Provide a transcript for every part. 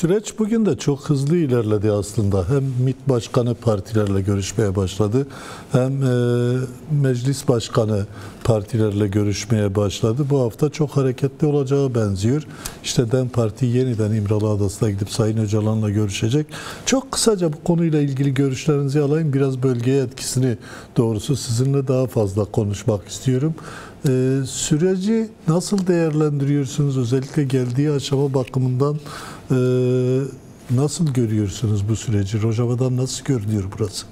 Süreç bugün de çok hızlı ilerledi aslında. Hem MİT Başkanı partilerle görüşmeye başladı, hem Meclis Başkanı partilerle görüşmeye başladı. Bu hafta çok hareketli olacağı benziyor. İşte DEM Parti yeniden İmralı Adası'na gidip Sayın Öcalan'la görüşecek. Çok kısaca bu konuyla ilgili görüşlerinizi alayım. Biraz bölgeye etkisini doğrusu sizinle daha fazla konuşmak istiyorum. Süreci nasıl değerlendiriyorsunuz? Özellikle geldiği aşama bakımından nasıl görüyorsunuz bu süreci? Rojava'dan nasıl görünüyor burası?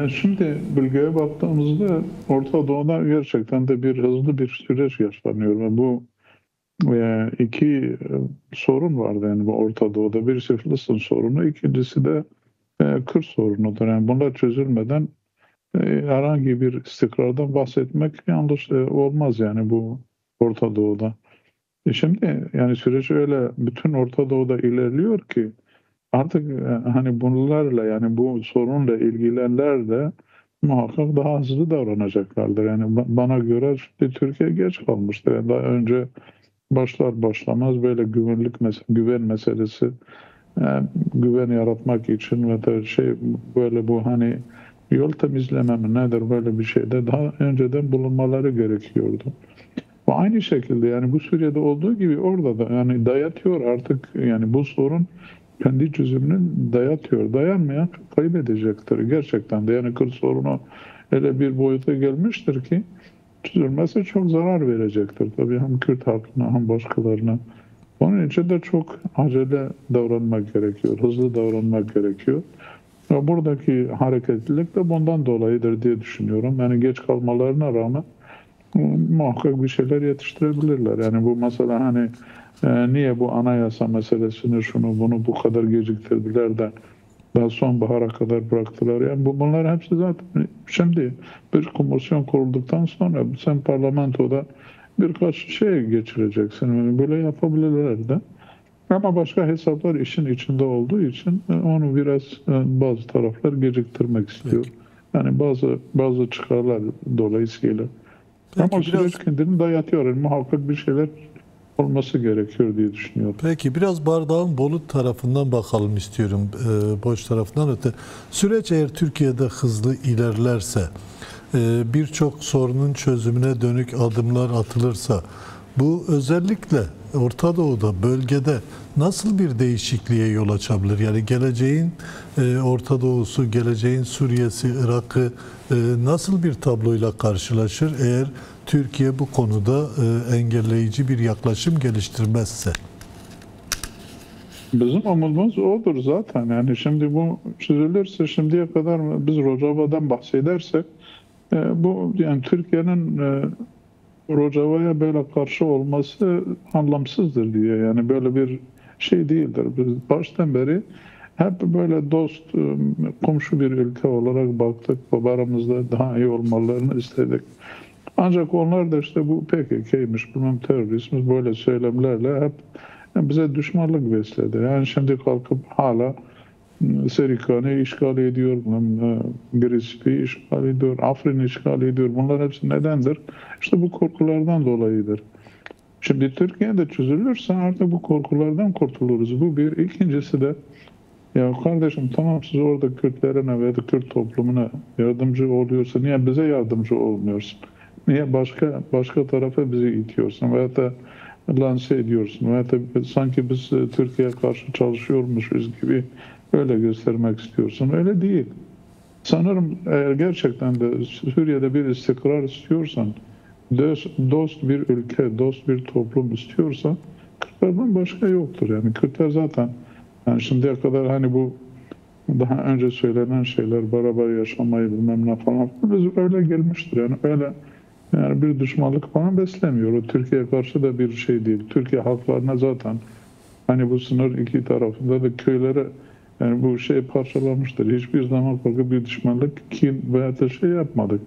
Şimdi bölgeye baktığımızda Orta Doğu'da gerçekten de hızlı bir süreç yaşanıyor ve bu iki sorun vardı yani bu Orta Doğu'da. Birisi Filistin sorunu, ikincisi de Kürt sorunudur. Yani bunlar çözülmeden herhangi bir istikrardan bahsetmek yanlış olmaz yani bu Orta Doğu'da. Şimdi yani süreç öyle bütün Orta Doğu'da ilerliyor ki artık hani bunlarla yani bu sorunla ilgilenenler de muhakkak daha hızlı davranacaklardır. Yani bana göre şimdi Türkiye geç kalmıştır. Yani daha önce başlar başlamaz böyle güven meselesi güven yaratmak için ve de böyle bu hani yol temizleme mi nedir böyle bir şeyde daha önceden bulunmaları gerekiyordu. Ve aynı şekilde yani bu Suriye'de olduğu gibi orada da yani dayatıyor artık yani bu sorun kendi çözümünü dayatıyor. Dayanmayan kaybedecektir gerçekten de. Yani Kürt sorunu öyle bir boyuta gelmiştir ki çözülmesi çok zarar verecektir. Tabii hem Kürt halkına hem başkalarına. Onun için de çok acele davranmak gerekiyor. Hızlı davranmak gerekiyor. Ve buradaki hareketlilik de bundan dolayıdır diye düşünüyorum. Yani geç kalmalarına rağmen muhakkak bir şeyler yetiştirebilirler. Yani bu mesela hani niye bu anayasa meselesini şunu bunu bu kadar geciktirdiler de daha sonbahara kadar bıraktılar. Yani bunlar hepsi zaten şimdi bir komisyon kurulduktan sonra sen parlamentoda birkaç şey geçireceksin. Yani böyle yapabilirler de. Ama başka hesaplar işin içinde olduğu için onu biraz bazı taraflar geciktirmek istiyor. Peki. Yani bazı çıkarlar dolayısıyla. Ama Peki süreç biraz kendini dayatıyor. Yani muhakkak bir şeyler olması gerekiyor diye düşünüyorum. Peki biraz bardağın dolu tarafından bakalım istiyorum. Boş tarafından öte. Süreç eğer Türkiye'de hızlı ilerlerse, birçok sorunun çözümüne dönük adımlar atılırsa, bu özellikle Orta Doğu'da, bölgede nasıl bir değişikliğe yol açabilir? Yani geleceğin Orta Doğu'su, geleceğin Suriye'si, Irak'ı nasıl bir tabloyla karşılaşır eğer Türkiye bu konuda engelleyici bir yaklaşım geliştirmezse? Bizim umudumuz odur zaten. Yani şimdi bu çözülürse şimdiye kadar biz Rojava'dan bahsedersek bu yani Türkiye'nin Rojava'ya böyle karşı olması anlamsızdır diye. Yani böyle bir şey değildir. Biz baştan beri hep böyle dost, komşu bir ülke olarak baktık. Aramızda daha iyi olmalarını istedik. Ancak onlar da işte bu PKK'ymiş, bilmem teröristmiş böyle söylemlerle hep bize düşmanlık besledi. Yani şimdi kalkıp hala Serikan'ı işgal ediyor, Giresun'u işgal ediyor, Afrin'i işgal ediyor. Bunlar hepsi nedendir? İşte bu korkulardan dolayıdır. Şimdi Türkiye'de çözülürse artık bu korkulardan kurtuluruz. Bu bir. İkincisi de ya kardeşim tamam siz orada Kürtlerine veya da Kürt toplumuna yardımcı oluyorsa niye bize yardımcı olmuyorsun? Niye başka tarafa bizi itiyorsun veya da lanse ediyorsun veya da sanki biz Türkiye'ye karşı çalışıyormuşuz gibi öyle göstermek istiyorsun. Öyle değil. Sanırım eğer gerçekten de Suriye'de bir istikrar istiyorsan, dost bir ülke, dost bir toplum istiyorsan Kürtlerden başka yoktur. Yani Kürtler zaten yani şimdiye kadar hani bu daha önce söylenen şeyler, beraber yaşamayı bilmem ne falan biz öyle gelmiştir. Yani öyle yani bir düşmanlık falan beslemiyor. O Türkiye'ye karşı da bir şey değil. Türkiye halklarına zaten hani bu sınır iki tarafında da köyleri yani bu şey parçalamıştır. Hiçbir zaman kalkıp bir düşmanlık kin veya da şey yapmadık.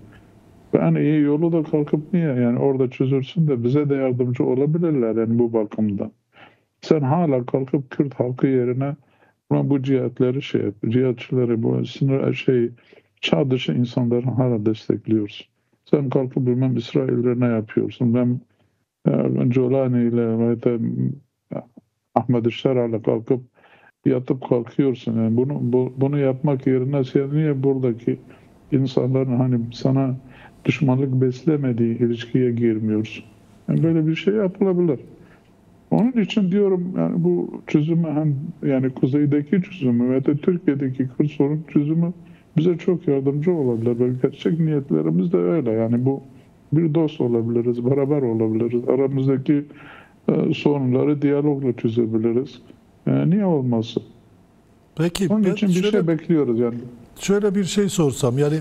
Ve en iyi yolu da kalkıp niye yani orada çözülsün de bize de yardımcı olabilirler yani bu bakımda. Sen hala kalkıp Kürt halkı yerine bu cihatları şey yap, cihatçıları bu sınır çağ dışı insanları hala destekliyorsun. Sen kalkıp bilmem İsrail'de ne yapıyorsun? Ben Jolani ile ve de Ahmet Şeral'e kalkıp yatıp kalkıyorsun. Yani bunu yapmak yerine sen niye buradaki insanların hani sana düşmanlık beslemediği ilişkiye girmiyorsun? Yani böyle bir şey yapılabilir. Onun için diyorum yani bu çözümü hem yani kuzeydeki çözümü ve de Türkiye'deki Kürt sorun çözümü bize çok yardımcı olabilir. Ve gerçek niyetlerimiz de öyle. Yani bu bir dost olabiliriz, beraber olabiliriz. Aramızdaki sorunları diyalogla çözebiliriz. Niye olmasın? Peki Onun ben için bir şey bekliyoruz yani. şöyle bir şey sorsam, yani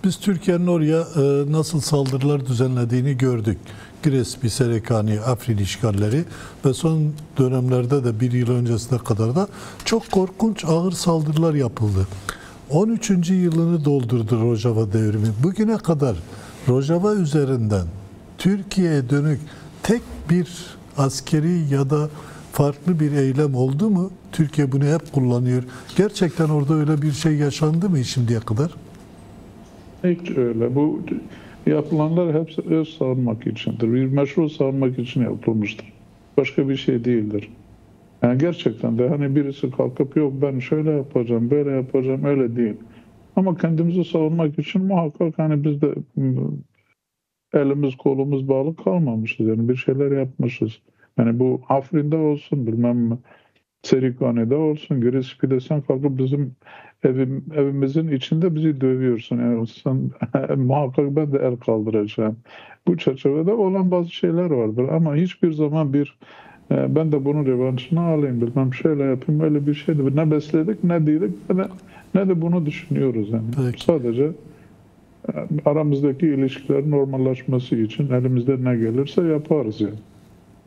biz Türkiye'nin oraya nasıl saldırılar düzenlediğini gördük. Giresun, Serekani, Afrin işgalleri ve son dönemlerde de bir yıl öncesine kadar da çok korkunç ağır saldırılar yapıldı. 13. yılını doldurdu Rojava devrimi. Bugüne kadar Rojava üzerinden Türkiye'ye dönük tek bir askeri ya da farklı bir eylem oldu mu? Türkiye bunu hep kullanıyor. Gerçekten orada öyle bir şey yaşandı mı şimdiye kadar? Hiç öyle. Bu yapılanlar hepsi öz savunmak içindir. Bir meşru savunmak için yapılmıştır. Başka bir şey değildir. Yani gerçekten de hani birisi kalkıp yok ben şöyle yapacağım, böyle yapacağım öyle değil. Ama kendimizi savunmak için muhakkak hani biz de elimiz kolumuz bağlı kalmamışız. Yani bir şeyler yapmışız. Yani bu Afrin'de olsun bilmem Serikhane'de olsun, Giresun'da sen kalkıp bizim evimizin içinde bizi dövüyorsun. Yani sen muhakkak ben de el kaldıracağım. Bu çerçevede olan bazı şeyler vardır ama hiçbir zaman ben de bunun revanşını alayım bilmem şöyle yapayım öyle bir şeydi. Ne besledik ne değildik ne de bunu düşünüyoruz yani. Peki. Sadece aramızdaki ilişkilerin normalleşmesi için elimizde ne gelirse yaparız yani.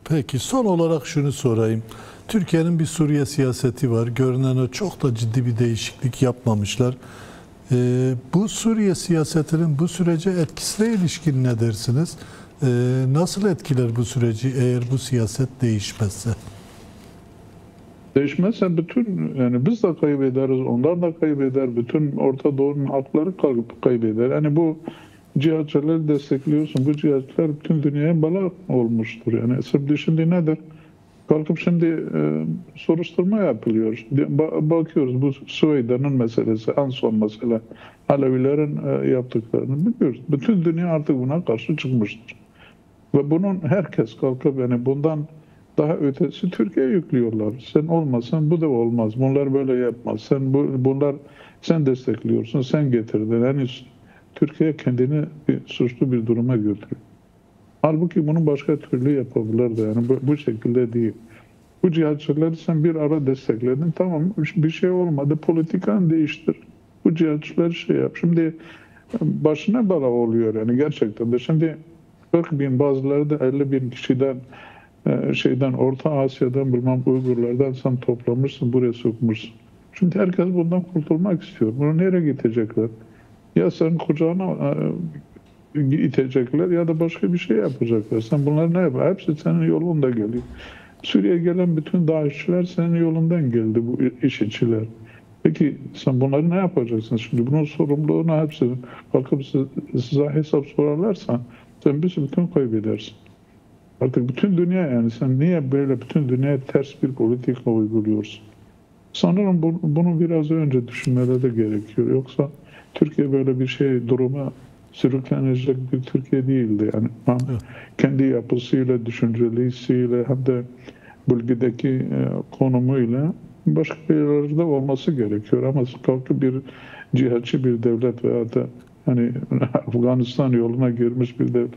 Peki son olarak şunu sorayım. Türkiye'nin bir Suriye siyaseti var. Görünen o çok da ciddi bir değişiklik yapmamışlar. Bu Suriye siyasetinin bu sürece etkisine ilişkin ne dersiniz? Nasıl etkiler bu süreci eğer bu siyaset değişmezse? Değişmezse bütün yani biz de kaybederiz, onlar da kaybeder, bütün Orta Doğu'nun halkları kaybeder. Yani bu cihatçıları destekliyorsun, bu cihatçılar bütün dünyaya bela olmuştur. Yani şimdi nedir? Kalkıp şimdi soruşturma yapılıyor. Bakıyoruz bu Süveydan'ın meselesi, en son mesele Alevilerin yaptıklarını biliyoruz. Bütün dünya artık buna karşı çıkmıştır. Ve bunun herkes kalkıp yani bundan daha ötesi Türkiye'ye yüklüyorlar. Sen olmasan bu da olmaz. Bunlar böyle yapmaz. Sen destekliyorsun, sen getirdin. Yani Türkiye kendini suçlu bir duruma götürüyor. Halbuki bunu başka türlü yapabilirdi. Yani bu şekilde değil. Bu cihatçıları sen bir ara destekledin. Tamam bir şey olmadı. Politikanı değiştir. Bu cihatçıları şey yap. Şimdi başına bela oluyor yani gerçekten de. Şimdi 40 bin bazıları da 50 bin kişiden Orta Asya'dan bilmem Uygurlardan sen toplamışsın buraya sokmuşsun. Çünkü herkes bundan kurtulmak istiyor. Bunu nereye gidecekler? Ya sen kucağına itecekler ya da başka bir şey yapacaklar. Sen bunları ne yapar? Hepsi senin yolunda geliyor. Suriye'ye gelen bütün DAEŞ'çiler senin yolundan geldi bu IŞİD'çiler. Peki sen bunları ne yapacaksın? Şimdi bunun sorumluluğunu hepsini kalkıp size hesap sorarlarsa sen bütün kaybedersin. Artık bütün dünya yani sen niye böyle bütün dünyaya ters bir politika uyguluyorsun? Sanırım bunu biraz önce düşünmeleri de gerekiyor. Yoksa Türkiye böyle bir duruma sürüklenecek bir Türkiye değildi. Yani kendi yapısıyla, düşüncelisiyle hem de bölgedeki konumuyla başka yerlerde olması gerekiyor. Ama kalkıp bir cihatçı bir devlet veya da hani Afganistan yoluna girmiş bir devlet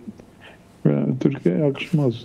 Türkiye'ye yakışmaz.